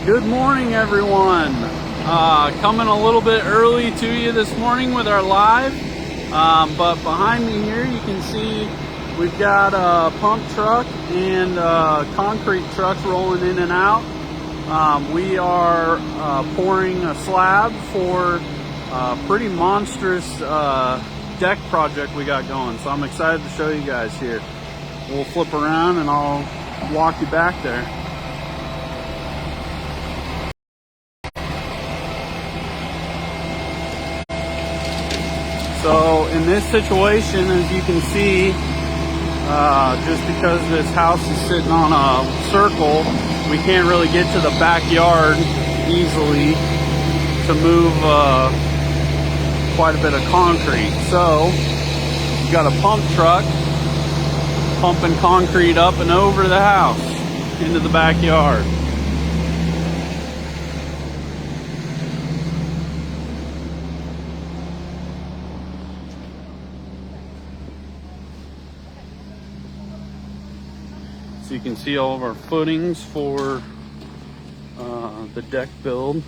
Good morning, everyone. Coming a little bit early to you this morning with our live, but behind me here you can see we've got a pump truck and concrete trucks rolling in and out. We are pouring a slab for a pretty monstrous deck project we got going, so I'm excited to show you guys here. We'll flip around and I'll walk you back there. So in this situation, as you can see, just because this house is sitting on a circle, we can't really get to the backyard easily to move quite a bit of concrete. So we've got a pump truck pumping concrete up and over the house into the backyard. So you can see all of our footings for the deck build.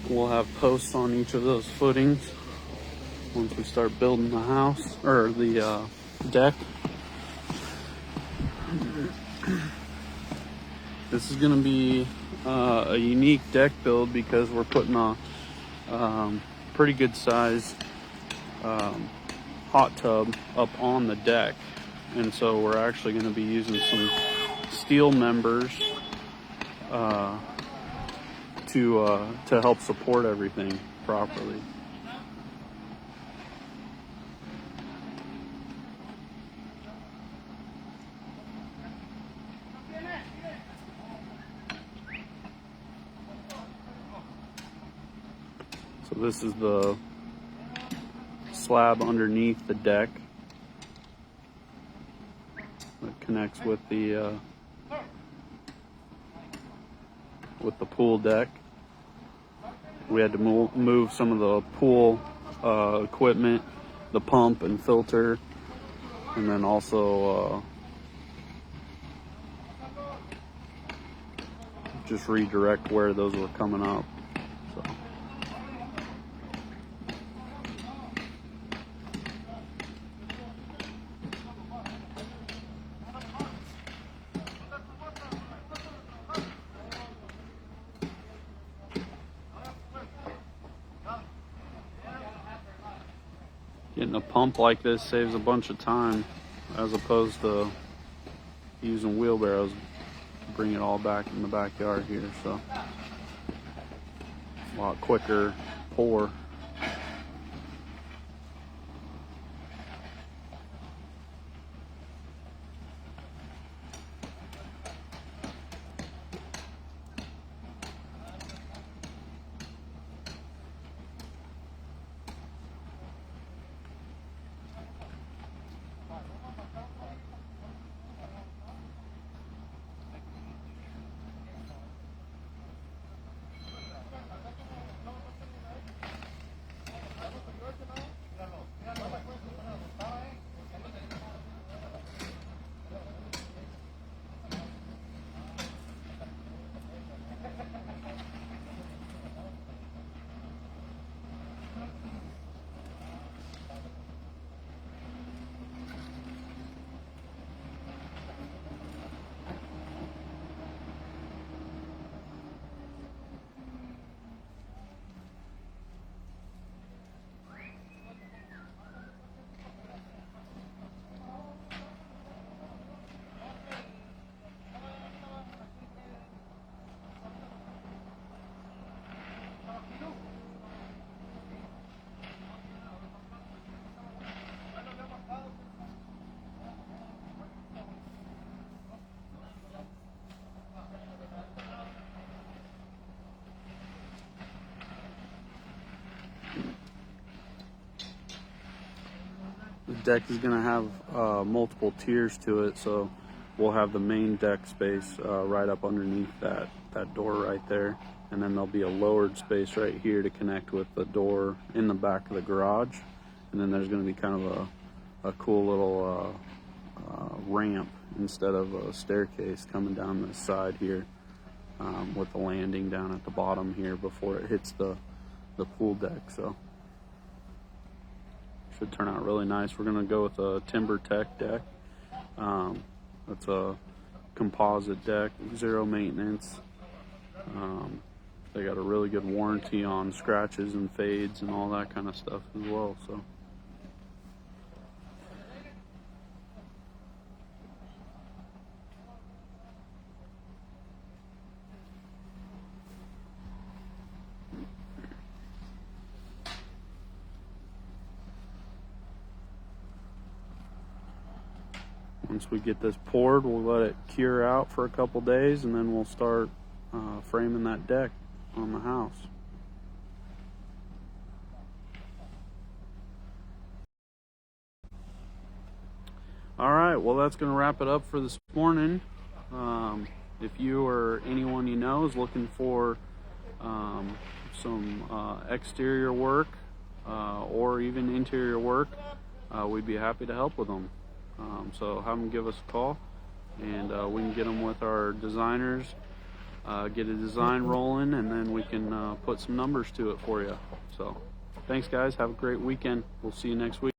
We'll have posts on each of those footings once we start building the house, or the deck. This is going to be a unique deck build because we're putting a pretty good size hot tub up on the deck. And so we're actually going to be using some steel members to help support everything properly. So this is the slab underneath the deck that connects with the pool deck. We had to move some of the pool equipment, the pump and filter, and then also just redirect where those were coming up. So. Getting a pump like this saves a bunch of time as opposed to using wheelbarrows to bring it all back in the backyard here. So a lot quicker pour. The deck is going to have multiple tiers to it, so we'll have the main deck space right up underneath that door right there, and then there'll be a lowered space right here to connect with the door in the back of the garage, and then there's going to be kind of a cool little ramp instead of a staircase coming down this side here. with the landing down at the bottom here before it hits the pool deck. So should turn out really nice. We're gonna go with a Timber Tech deck. That's a composite deck, zero maintenance. They got a really good warranty on scratches and fades and all that kind of stuff as well. So once we get this poured, we'll let it cure out for a couple days, and then we'll start framing that deck on the house. All right, well, that's going to wrap it up for this morning. If you or anyone you know is looking for some exterior work or even interior work, we'd be happy to help with them. So have them give us a call, and we can get them with our designers, get a design rolling, and then we can put some numbers to it for you. So thanks, guys. Have a great weekend. We'll see you next week.